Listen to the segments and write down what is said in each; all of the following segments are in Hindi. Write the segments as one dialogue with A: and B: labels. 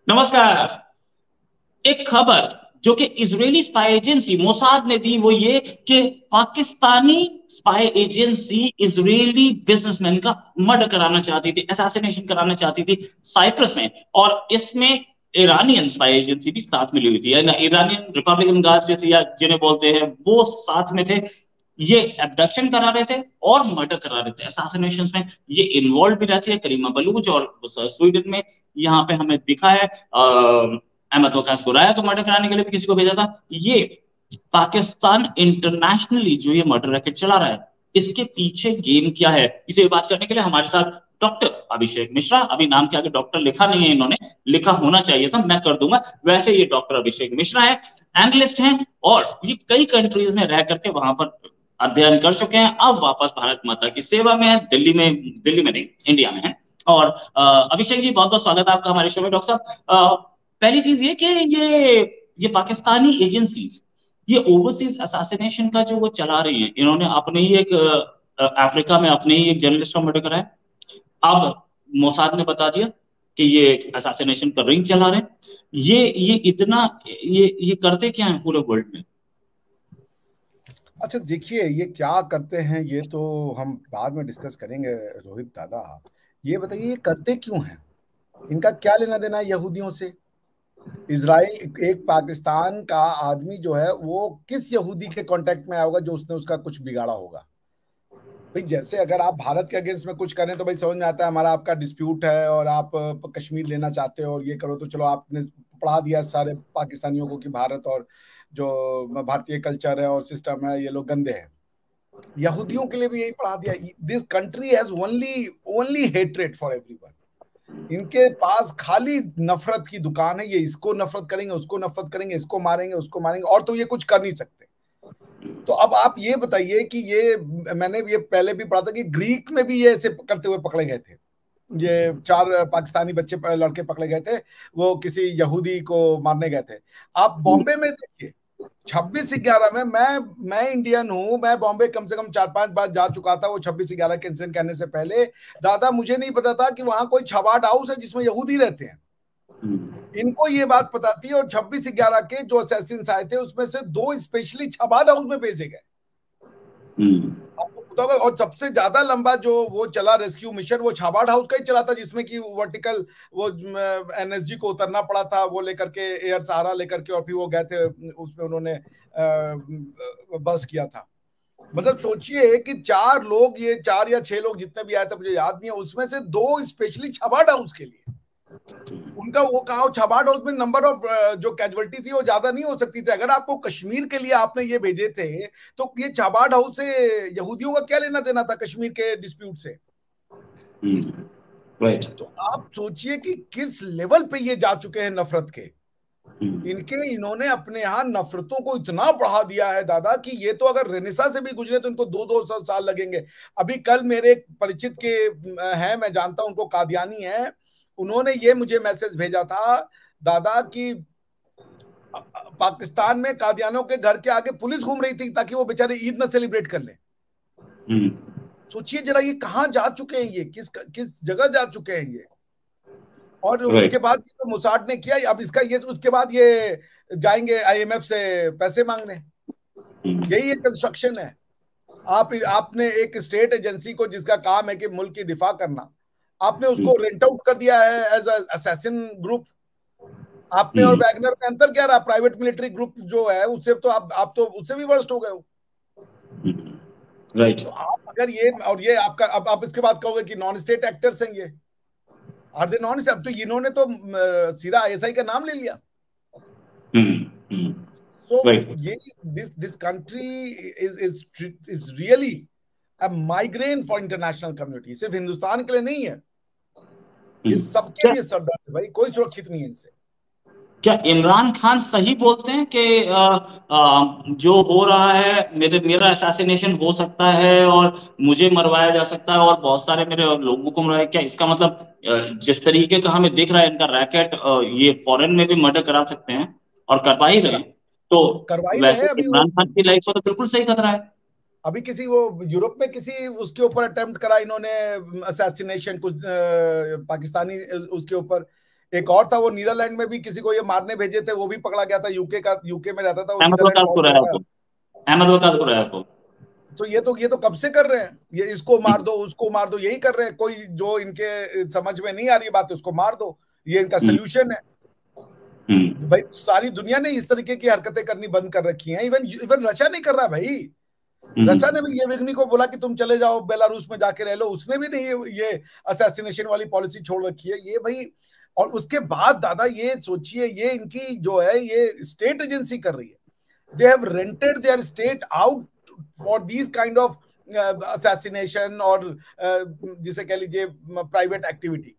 A: नमस्कार। एक खबर जो कि इजरायली स्पाई एजेंसी मोसाद ने दी वो ये कि Pakistani spy agency Israeli businessman का मर्डर कराना चाहती थी, असैसिनेशन कराना चाहती थी साइप्रस में। और इसमें ईरानियन स्पाई एजेंसी भी साथ मिली हुई थी, या ईरानियन रिपब्लिकन गार्ड जैसे या जिन्हें बोलते हैं वो साथ में थे। ये एबडक्शन करा रहे थे और मर्डर करा रहे थे असैसिनेशन में। ये इन्वॉल्व भी रहती है करीमा बलूच और स्वीडन में। यहाँ पे हमें दिखा है अहमद वकास गुराया को मर्डर कराने के लिए भी किसी को भेजा था। ये पाकिस्तान इंटरनेशनली जो ये मर्डर रैकेट चला रहा है, इसके पीछे गेम क्या है, इसे बात करने के लिए हमारे साथ डॉक्टर अभिषेक मिश्रा। अभी नाम के आगे डॉक्टर लिखा नहीं है, इन्होंने लिखा होना चाहिए था, मैं कर दूंगा। वैसे ये डॉक्टर अभिषेक मिश्रा है, एनालिस्ट हैं और ये कई कंट्रीज में रह करके वहां पर अध्ययन कर चुके हैं। अब वापस भारत माता की सेवा में है, दिल्ली में नहीं, इंडिया में है। और अभिषेक जी, बहुत बहुत स्वागत है आपका हमारे शो में। डॉक्टर साहब, पहली चीज ये कि ये पाकिस्तानी एजेंसीज ये ओवरसीज असैसिनेशन का जो वो चला रही हैं, इन्होंने अपने ही एक अफ्रीका में अपने ही एक जर्नलिस्ट का मर्डर कराया। अब मोसाद ने बता दिया कि ये असैसिनेशन का रिंग चला रहे हैं। ये इतना ये करते क्या है पूरे वर्ल्ड में?
B: अच्छा देखिए, ये क्या करते हैं ये तो हम बाद में डिस्कस करेंगे रोहित दादा। ये बताइए ये करते क्यों हैं? इनका क्या लेना देना है यहूदियों से? इजराइल एक पाकिस्तान का आदमी जो है वो किस यहूदी के कांटेक्ट में आएगा जो उसने उसका कुछ बिगाड़ा होगा? भाई जैसे अगर आप भारत के अगेंस्ट में कुछ करें तो भाई समझ में आता है हमारा आपका डिस्प्यूट है और आप कश्मीर लेना चाहते हो और ये करो, तो चलो आपने पढ़ा दिया सारे पाकिस्तानियों को कि भारत और जो भारतीय कल्चर है और सिस्टम है ये लोग गंदे हैं। यहूदियों के लिए भी यही पढ़ा दिया। This country has only only hatred for everyone. इनके पास खाली नफरत की दुकान है। ये इसको नफरत करेंगे, उसको नफरत करेंगे, इसको मारेंगे, उसको मारेंगे, और तो ये कुछ कर नहीं सकते। तो अब आप ये बताइए कि ये मैंने ये पहले भी पढ़ा था कि ग्रीक में भी ये ऐसे करते हुए पकड़े गए थे। ये 4 पाकिस्तानी बच्चे लड़के पकड़े गए थे, वो किसी यहूदी को मारने गए थे। आप बॉम्बे में देखिए 26/11 में मैं इंडियन हूं, मैं बॉम्बे कम से कम 4-5 बार जा चुका था वो 26/11 के इंसिडेंट कहने से पहले। दादा मुझे नहीं पता था कि वहां कोई छबाड हाउस है जिसमें यहूदी रहते हैं। इनको ये बात पता थी और 26/11 के जो असैसिन्स आए थे उसमें से 2 स्पेशली छबाड हाउस में भेजे गए। आपको पता होगा। और सबसे ज्यादा लंबा जो वो चला रेस्क्यू मिशन वो छबाड हाउस का ही चला था, जिसमें कि वर्टिकल वो एनएसजी को उतरना पड़ा था वो लेकर के, एयर सहारा लेकर के, और फिर वो गए थे उसमें उन्होंने बस्ट किया था। मतलब सोचिए कि 4 लोग, ये 4 या 6 लोग जितने भी आए थे मुझे याद नहीं है, उसमें से 2 स्पेशली छबाड हाउस के लिए। उनका वो कहा छबाड हाउस में नंबर ऑफ जो कैजुअलिटी थी वो ज्यादा नहीं हो सकती थी। अगर आपको कश्मीर के लिए आपने ये भेजे थे तो ये छबाड हाउस से यहूदियों का क्या लेना देना था कश्मीर के डिस्प्यूट से?
A: राइट।
B: तो आप सोचिए कि किस लेवल पे ये जा चुके हैं नफरत के। इन्होंने अपने यहाँ नफरतों को इतना बढ़ा दिया है दादा कि ये तो अगर रेनेसा से भी गुजरे तो इनको 2-2 साल लगेंगे। अभी कल मेरे एक परिचित के हैं, मैं जानता हूं उनको, कादियानी है, उन्होंने ये मुझे मैसेज भेजा था दादा कि पाकिस्तान में कादियानों के घर के आगे पुलिस घूम रही थी ताकि वो बेचारे ईद ना सेलिब्रेट कर ले। सोचिए जरा ये कहां जा चुके हैं, ये किस किस जगह जा चुके हैं ये। और उसके बाद तो मोसाद ने किया, अब इसका ये उसके बाद ये जाएंगे आईएमएफ से पैसे मांगने। यही एक कंस्ट्रक्शन है। आपने एक स्टेट एजेंसी को जिसका काम है कि मुल्क की दिफा करना, आपने उसको रेंट आउट कर दिया है एज असैसिन ग्रुप। आपने और वैगनर में अंतर क्या रहा? प्राइवेट मिलिट्री ग्रुप जो है उससे तो आप तो उससे भी वर्स्ट हो गए हो।
A: राइट।
B: तो आप अगर ये और ये आपका, अब आप इसके बाद कहोगे कि नॉन स्टेट एक्टर्स हैं ये, आर दे नॉन स्टेट? अब तो इन्होंने तो सीधा आईएसआई का नाम ले लिया। सो ये this country is really a migraine for international community. सिर्फ हिंदुस्तान के लिए नहीं है, ये सबके लिए सर दर्द है भाई। कोई सुरक्षित नहीं है इनसे।
A: क्या इमरान खान सही बोलते हैं कि जो हो रहा है, मेरा असैसिनेशन हो सकता है और मुझे मरवाया जा सकता है और बहुत सारे मेरे लोगों को मरवाया? क्या इसका मतलब जिस तरीके का हमें दिख रहा है इनका रैकेट, ये फॉरेन में भी मर्डर करा सकते हैं और करवा ही रहे हैं, तो
B: करवा ही रहे
A: वैसे
B: हैं। अभी वो
A: इमरान खान की लाइफ को तो बिल्कुल सही खतरा है।
B: अभी किसी वो यूरोप में किसी उसके ऊपर अटेम्प्ट करा इन्होंने असैसिनेशन, कुछ पाकिस्तानी उसके ऊपर एक और था, वो नीदरलैंड में भी किसी को ये मारने भेजे थे, वो भी पकड़ा गया था, यूके में रहता था वो,
A: अहमद
B: नीदरलैंड
A: वकास
B: पहुंच
A: कुरैया
B: गया था।
A: को, अहमद वकास कुरैया को।
B: तो ये तो कब से कर रहे हैं, ये इसको मार दो उसको मार दो, यही कर रहे हैं। कोई जो इनके समझ में नहीं आ रही बात उसको मार दो, ये इनका सोल्यूशन है। भाई सारी दुनिया ने इस तरीके की हरकतें करनी बंद कर रखी हैं। इवन रशिया नहीं कर रहा भाई। रशिया ने भी येवगनी को बोला कि तुम चले जाओ बेलारूस में जाके रह लो, उसने भी नहीं ये असैसिनेशन वाली पॉलिसी छोड़ रखी है ये भाई। और उसके बाद दादा ये सोचिए, ये इनकी जो है ये स्टेट एजेंसी कर रही है, they have rented there state out for these kind of assassination और जिसे कह लीजिए प्राइवेट एक्टिविटी।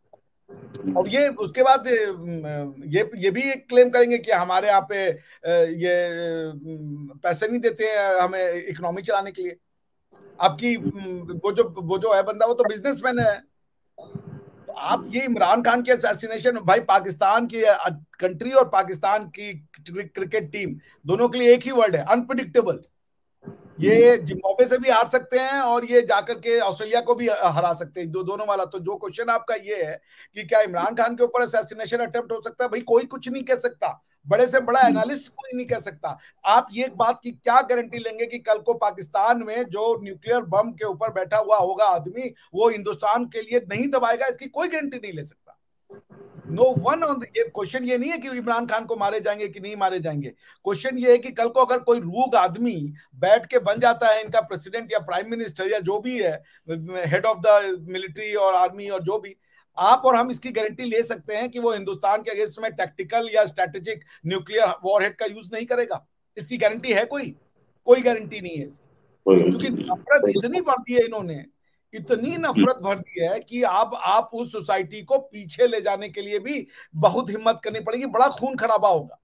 B: और ये उसके बाद ये भी क्लेम करेंगे कि हमारे यहाँ पे ये पैसे नहीं देते हैं हमें इकोनॉमी चलाने के लिए। आपकी वो जो है बंदा, वो तो बिजनेसमैन है। तो आप ये इमरान खान की असैसिनेशन, भाई पाकिस्तान की कंट्री और पाकिस्तान की क्रिकेट टीम दोनों के लिए एक ही वर्ड है, अनप्रिडिक्टेबल। ये जिम्बाब्वे से भी हार सकते हैं और ये जाकर के ऑस्ट्रेलिया को भी हरा सकते हैं, दोनों वाला। तो जो क्वेश्चन आपका ये है कि क्या इमरान खान के ऊपर असैसिनेशन अटेम्प्ट हो सकता है, भाई कोई कुछ नहीं कह सकता, बड़े से बड़ा एनालिस्ट कोई नहीं कह सकता। आप ये बात की क्या गारंटी लेंगे कि कल को पाकिस्तान में जो न्यूक्लियर बम के ऊपर बैठा हुआ होगा आदमी, वो हिंदुस्तान के लिए नहीं दबाएगा? इसकी कोई गारंटी नहीं ले सकता। नो वन ऑन ये क्वेश्चन ये नहीं है कि इमरान खान को मारे जाएंगे कि नहीं मारे जाएंगे। क्वेश्चन ये है कि कल को अगर कोई रूग आदमी बैठ के बन जाता है इनका प्रेसिडेंट या प्राइम मिनिस्टर या जो भी है, हेड ऑफ द मिलिट्री और आर्मी और जो भी, आप और हम इसकी गारंटी ले सकते हैं कि वो हिंदुस्तान के अगेंस्ट में टैक्टिकल या स्ट्रेटेजिक न्यूक्लियर वॉरहेड का यूज नहीं करेगा? इसकी गारंटी है कोई गारंटी नहीं है इसकी। क्योंकि नफरत इतनी बढ़ दी है इन्होंने, इतनी नफरत भर दी है कि आप उस सोसाइटी को पीछे ले जाने के लिए भी बहुत हिम्मत करनी पड़ेगी, बड़ा खून खराबा होगा।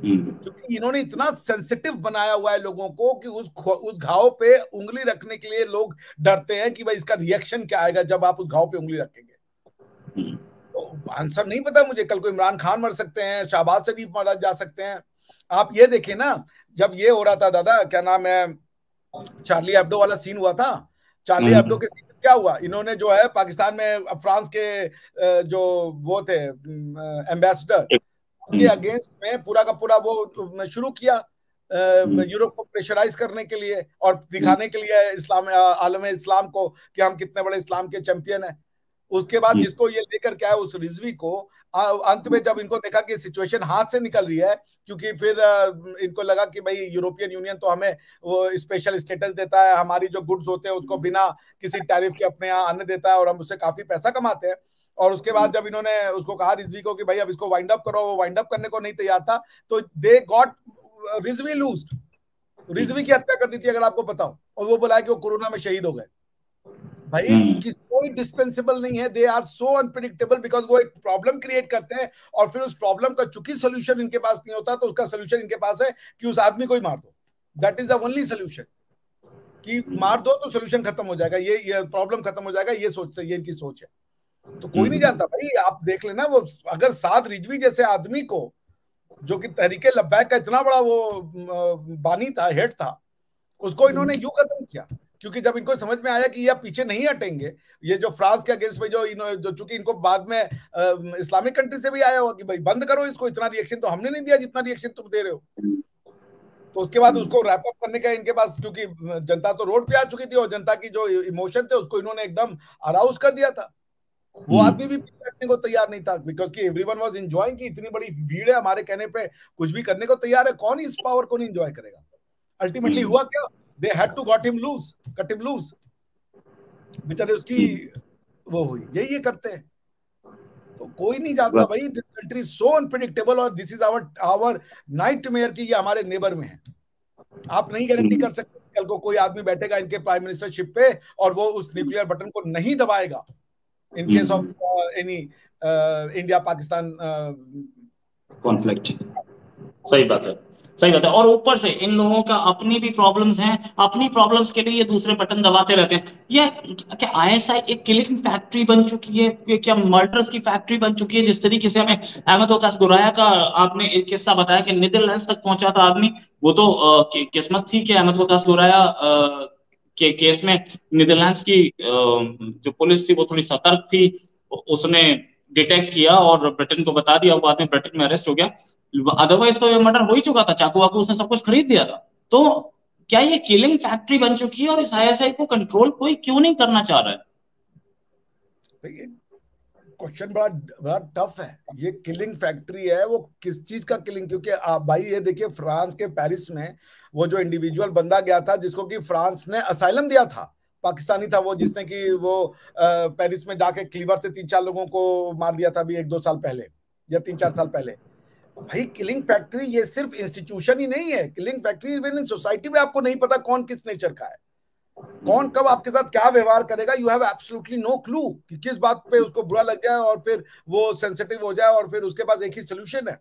B: क्योंकि इन्होंने इतना सेंसिटिव बनाया हुआ है लोगों को कि उस घाव पे उंगली रखने के लिए लोग डरते हैं कि भाई इसका रिएक्शन क्या आएगा जब आप उस घाव पे उंगली रखेंगे। तो आंसर नहीं पता मुझे। कल को इमरान खान मर सकते हैं, शहबाज शरीफ मारा जा सकते हैं। आप ये देखिए ना, जब ये हो रहा था दादा, क्या नाम है, चार्ली एब्डो वाला सीन हुआ था, चार्ली एब्डो के सीन में क्या हुआ, इन्होंने जो है पाकिस्तान में फ्रांस के जो वो थे एम्बेसडर के अगेंस्ट में पूरा का पूरा वो शुरू किया यूरोप को प्रेशराइज करने के लिए और दिखाने के लिए इस्लाम आलम इस्लाम को कि हम कितने बड़े इस्लाम के चैंपियन हैं। उसके बाद जिसको ये लेकर के आया उस रिजवी को, अंत में जब इनको देखा कि सिचुएशन हाथ से निकल रही है, क्योंकि फिर इनको लगा कि भाई यूरोपियन यूनियन तो हमें वो स्पेशल स्टेटस देता है, हमारी जो गुड्स होते हैं उसको बिना किसी टैरिफ के अपने यहाँ आने देता है और हम उससे काफी पैसा कमाते हैं। और उसके बाद जब इन्होंने उसको कहा रिजवी को कि भाई अब इसको वाइंड अप करो, वो वाइंड अप करने को नहीं तैयार था, तो दे गॉट रिजवी लूज्ड। रिजवी की हत्या कर दी थी अगर आपको पता हो, और वो बोला कि वो कोरोना में शहीद हो गए। भाई कोई डिस्पेंसेबल नहीं है, they are so unpredictable because वो एक प्रॉब्लम क्रिएट करते हैं और फिर उस प्रॉब्लम का चूंकि सोल्यूशन इनके पास नहीं होता तो उसका सोल्यूशन इनके पास है कि उस आदमी को ही मार दो। That is the only solution, कि मार दो तो सोल्यूशन खत्म हो जाएगा, ये प्रॉब्लम खत्म हो जाएगा, ये इनकी सोच है। तो कोई नहीं जानता भाई, आप देख लेना, वो अगर साद रिजवी जैसे आदमी को, जो कि तहरीके लब्बैक का इतना बड़ा वो बानी था, हेड था, उसको इन्होंने यूं खत्म किया। क्योंकि जब इनको समझ में आया कि ये पीछे नहीं हटेंगे, ये जो फ्रांस के अगेंस्ट में जो चूंकि इनको बाद में इस्लामिक कंट्री से भी आया हुआ कि भाई बंद करो इसको, इतना रिएक्शन तो हमने नहीं दिया जितना रिएक्शन तुम दे रहे हो। तो उसके बाद उसको रैप अप करने का इनके पास, क्योंकि जनता तो रोड पे आ चुकी थी और जनता की जो इमोशन थे उसको इन्होंने एकदम अराउज कर दिया था। वो आदमी भी बैठने को तैयार नहीं था, बिकॉज कि एवरीवन वाज एंजॉयिंग कि इतनी बड़ी भीड़ है, हमारे कहने पे कुछ भी करने को तैयार है, कौन इस पावर को नहीं एंजॉय करेगा। अल्टीमेटली हुआ क्या, they had to cut him loose, बेचारे उसकी वो हुई। यही ये करते हैं, तो कोई नहीं जानता भाई। दिस कंट्री सो अनप्रेडिक्टेबल और दिस इज आवर नाइटमेयर की ये हमारे नेबर में है। आप नहीं गारंटी कर सकते कल को कोई आदमी बैठेगा इनके प्राइम मिनिस्टरशिप पे और वो उस न्यूक्लियर बटन को नहीं दबाएगा in case of any India Pakistan
A: conflict. सही बात है, सही बात है। और ऊपर से इन लोगों का अपनी भी प्रॉब्लम्स हैं, अपनी प्रॉब्लम्स के लिए ये दूसरे बटन दबाते रहते हैं। ये क्या आईएसआई एक किलिंग फैक्ट्री बन चुकी है, क्या मर्डर्स की फैक्ट्री बन चुकी है? जिस तरीके से हमें अहमद वकास गुराया का आपने एक किस्सा बताया कि नीदरलैंड्स तक पहुंचा था आदमी, वो तो किस्मत थी कि अहमद वकास गुराया के केस में नीदरलैंड्स की जो पुलिस थी वो थोड़ी सतर्क थी, उसने डिटेक्ट किया और ब्रिटेन को बता दिया, बाद में ब्रिटेन में अरेस्ट हो गया। अदरवाइज तो ये मर्डर हो ही चुका था, चाकू वाकू उसने सब कुछ खरीद लिया था। तो क्या ये किलिंग फैक्ट्री बन चुकी है और इस आईएसआई को कंट्रोल कोई क्यों नहीं करना चाह रहा है?
B: क्वेश्चन बड़ा बड़ा टफ है। ये किलिंग फैक्ट्री है, वो किस चीज का किलिंग? क्योंकि आप भाई ये देखिए, फ्रांस के पेरिस में वो जो इंडिविजुअल बंदा गया था जिसको कि फ्रांस ने असाइलम दिया था, पाकिस्तानी था वो, जिसने कि वो पेरिस में जाके क्लीवर से 3-4 लोगों को मार दिया था अभी 1-2 साल पहले या 3-4 साल पहले। भाई किलिंग फैक्ट्री ये सिर्फ इंस्टीट्यूशन ही नहीं है, killing factory even in society में आपको नहीं पता कौन किस नेचर का है, कौन कब आपके साथ क्या व्यवहार करेगा। You have absolutely no clue कि किस बात पे उसको बुरा लग जाए और फिर वो सेंसिटिव हो जाए और फिर उसके पास एक ही सोल्यूशन है।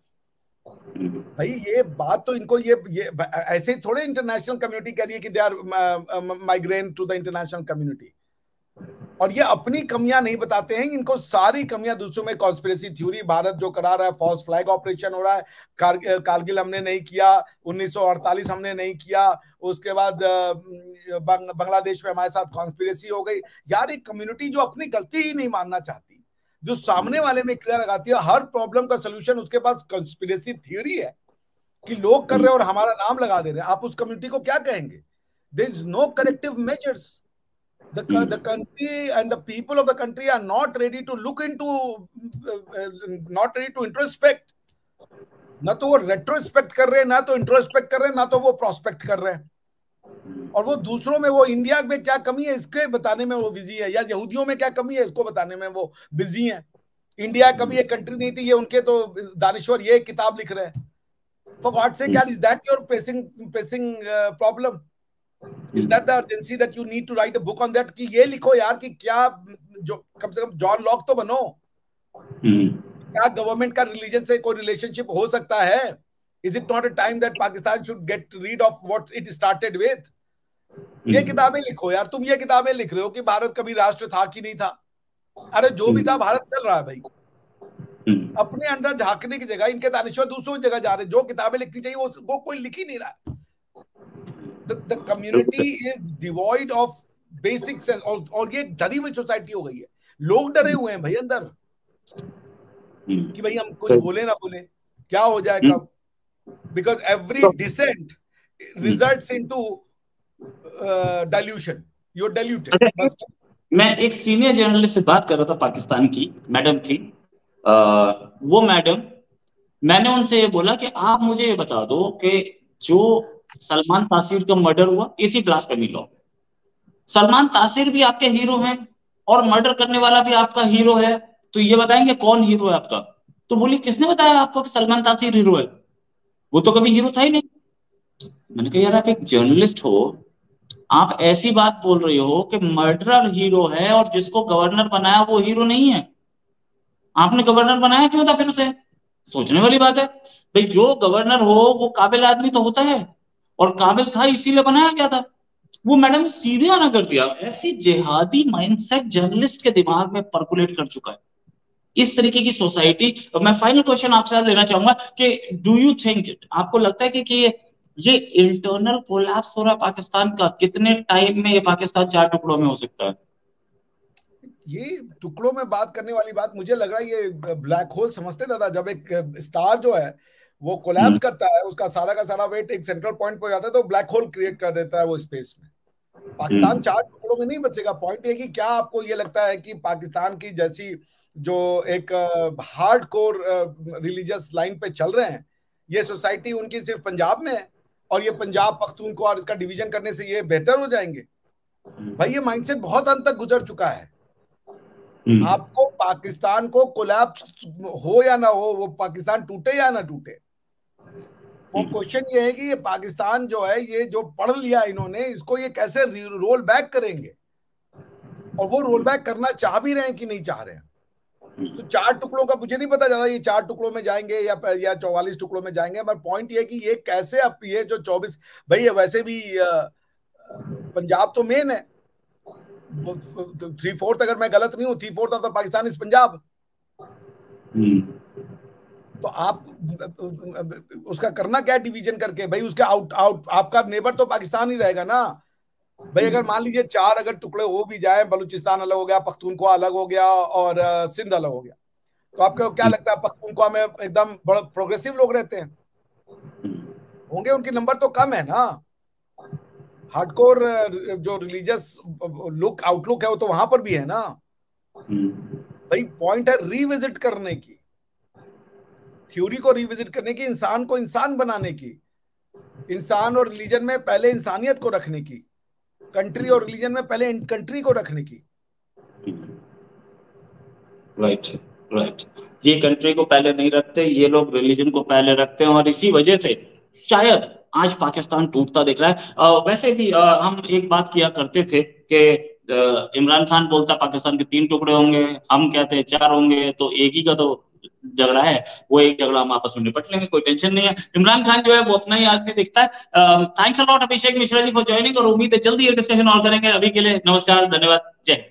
B: भाई ये बात तो इनको ये ऐसे ही थोड़े इंटरनेशनल कम्युनिटी कह रही है कि they are migrant to the international community, और ये अपनी कमियां नहीं बताते हैं, इनको सारी कमियां दूसरों में कॉन्स्पिरेसी थ्योरी, भारत जो करा रहा है, फॉल्स फ्लैग ऑपरेशन हो रहा है, कारगिल हमने नहीं किया, 1948 हमने नहीं किया, उसके बाद बांग्लादेश में हमारे साथ कॉन्स्पिरेसी हो गई। यार एक कम्युनिटी जो अपनी गलती ही नहीं मानना चाहती, जो सामने वाले में कीड़ा लगाती है, हर प्रॉब्लम का सोल्यूशन उसके पास कॉन्स्पिरेसी थ्योरी है कि लोग कर रहे हैं और हमारा नाम लगा दे रहे हैं, आप उस कम्युनिटी को क्या कहेंगे? There is no corrective measures. The country and the people of the country are not ready to look into, not ready to introspect. ना तो वो रेट्रोस्पेक्ट कर रहे हैं, ना तो इंट्रोस्पेक्ट कर रहे हैं, ना तो वो प्रोस्पेक्ट कर रहे हैं। और वो दूसरों में, वो इंडिया में क्या कमी है इसके बताने में वो बिजी है, या यहूदियों में क्या कमी है इसको बताने में वो बिजी है। इंडिया कभी एक कंट्री नहीं थी, ये उनके तो दानिश्वर ये किताब लिख रहे हैं। फॉर गॉड सेक यार, is that your pressing problem? Is that the urgency that you need to write a book on that? कि ये लिखो यार कि क्या, जो कम से कम जॉन लॉक तो बनो। क्या गवर्नमेंट का रिलीजन से कोई रिलेशनशिप हो सकता है? Is it not a time that Pakistan should get rid of what it started with? ये किताबें लिखो यार, तुम ये किताबें लिख रहे हो कि भारत कभी राष्ट्र था कि नहीं था। अरे जो भी था, भारत चल रहा है भाई। अपने अंदर झांकने की जगह इनके दानिश्वर दूसरों जगह जा रहे, जो किताबें लिखनी चाहिए वो कोई लिख ही नहीं रहा है। The community is devoid of basic sense, और ये डरी हुई सोसाइटी हो गई है, लोग डरे हुए हैं भाई अंदर कि भाई हम कुछ बोले ना बोले क्या हो जाए कब, because every dissent results into dilution, you're diluted। बस
A: मैं एक सीनियर जर्नलिस्ट से बात कर रहा था, पाकिस्तान की मैडम थी, वो मैडम, मैंने उनसे ये बोला कि आप मुझे ये बता दो कि जो सलमान तासीर का मर्डर हुआ इसी ब्लास्फेमी लॉ, सलमान तासीर भी आपके हीरो हैं और मर्डर करने वाला भी आपका हीरो है, तो ये बताएंगे कौन हीरो है आपका? तो बोली किसने बताया आपको कि सलमान तासीर हीरो है? वो तो कभी हीरो था ही नहीं। मैंने कहा यार आप एक जर्नलिस्ट हो, आप ऐसी बात बोल रहे हो कि मर्डरर हीरो है और जिसको गवर्नर बनाया वो हीरो नहीं है। आपने गवर्नर बनाया क्यों था फिर उसे? सोचने वाली बात है भाई, जो गवर्नर हो वो काबिल आदमी तो होता है, और काबिल था इसीलिए बनाया गया था। वो मैडम सीधे आना कर दिया। ऐसी जिहादी माइंडसेट जर्नलिस्ट के दिमाग में परकुलेट कर चुका है, इस तरीके की सोसाइटी। मैं फाइनल क्वेश्चन आपसे लेना चाहूंगा कि डू यू थिंक, आपको लगता है कि ये इंटरनल कोलैप्स हो रहा है पाकिस्तान का, कितने टाइम में ये पाकिस्तान 4 टुकड़ों में हो सकता है?
B: ये टुकड़ों में बात करने वाली बात, मुझे लग रहा है ये ब्लैक होल समझते दादा, जब एक स्टार जो है वो कोलैप्स करता है, उसका सारा का सारा वेट एक सेंट्रल पॉइंट पर जाता है तो ब्लैक होल क्रिएट कर देता है वो स्पेस में। पाकिस्तान 4 टुकड़ों में नहीं बचेगा। पॉइंट ये कि क्या आपको ये लगता है कि पाकिस्तान की जैसी जो एक हार्ड कोर रिलीजियस लाइन पे चल रहे हैं, ये सोसाइटी उनकी सिर्फ पंजाब में है और ये पंजाब पख्तूनख्वा और इसका डिवीजन करने से ये बेहतर हो जाएंगे? भाई ये माइंडसेट बहुत हद तक गुजर चुका है। आपको पाकिस्तान को कोलैप्स हो या ना हो, वो पाकिस्तान टूटे या ना टूटे, वो क्वेश्चन ये है कि ये पाकिस्तान जो है, ये जो पढ़ लिया इन्होंने, इसको ये कैसे रोल बैक करेंगे, और वो रोल बैक करना चाह भी रहे हैं कि नहीं चाह रहे हैं। तो 4 टुकड़ों का मुझे नहीं पता ज्यादा, ये 4 टुकड़ों में जाएंगे या 44 टुकड़ों में जाएंगे, पर पॉइंट ये है कि ये कैसे, अब ये जो 24 भाई, ये वैसे भी पंजाब तो मेन है, 3/4 अगर मैं गलत नहीं हूं, 3/4 of the Pakistan is Punjab. तो आप उसका करना क्या डिवीजन करके भाई, उसका आउट आपका नेबर तो पाकिस्तान ही रहेगा ना भाई। अगर मान लीजिए 4 टुकड़े हो भी जाए, बलूचिस्तान अलग हो गया, पख्तूनख्वा अलग हो गया और सिंध अलग हो गया, तो आपको क्या लगता है पख्तूनख्वा में एकदम बड़ा प्रोग्रेसिव लोग रहते हैं? होंगे, उनकी नंबर तो कम है ना। हार्डकोर जो रिलीजियस लुक आउटलुक है वो तो वहां पर भी है ना भाई। पॉइंट है रिविजिट करने की, थ्योरी को रिविजिट करने की, इंसान को इंसान बनाने की, इंसान और रिलीजन में पहले इंसानियत को रखने की, कंट्री और रिलीजन में पहले कंट्री को रखने की।
A: Right, right. ये कंट्री को पहले नहीं रखते, ये लोग रिलीजन को पहले रखते हैं, और इसी वजह से शायद आज पाकिस्तान टूटता दिख रहा है। वैसे भी हम एक बात किया करते थे कि इमरान खान बोलता पाकिस्तान के 3 टुकड़े होंगे, हम कहते हैं 4 होंगे, तो एक ही का तो झगड़ा है। वो एक झगड़ा हम आपस में निपट लेंगे, कोई टेंशन नहीं है। इमरान खान जो है वो अपना ही आदमी दिखता है। Thanks a lot Abhishek Mishra ji for joining, और उम्मीद है जल्दी ये डिस्कशन और करेंगे। अभी के लिए नमस्कार, धन्यवाद, जय।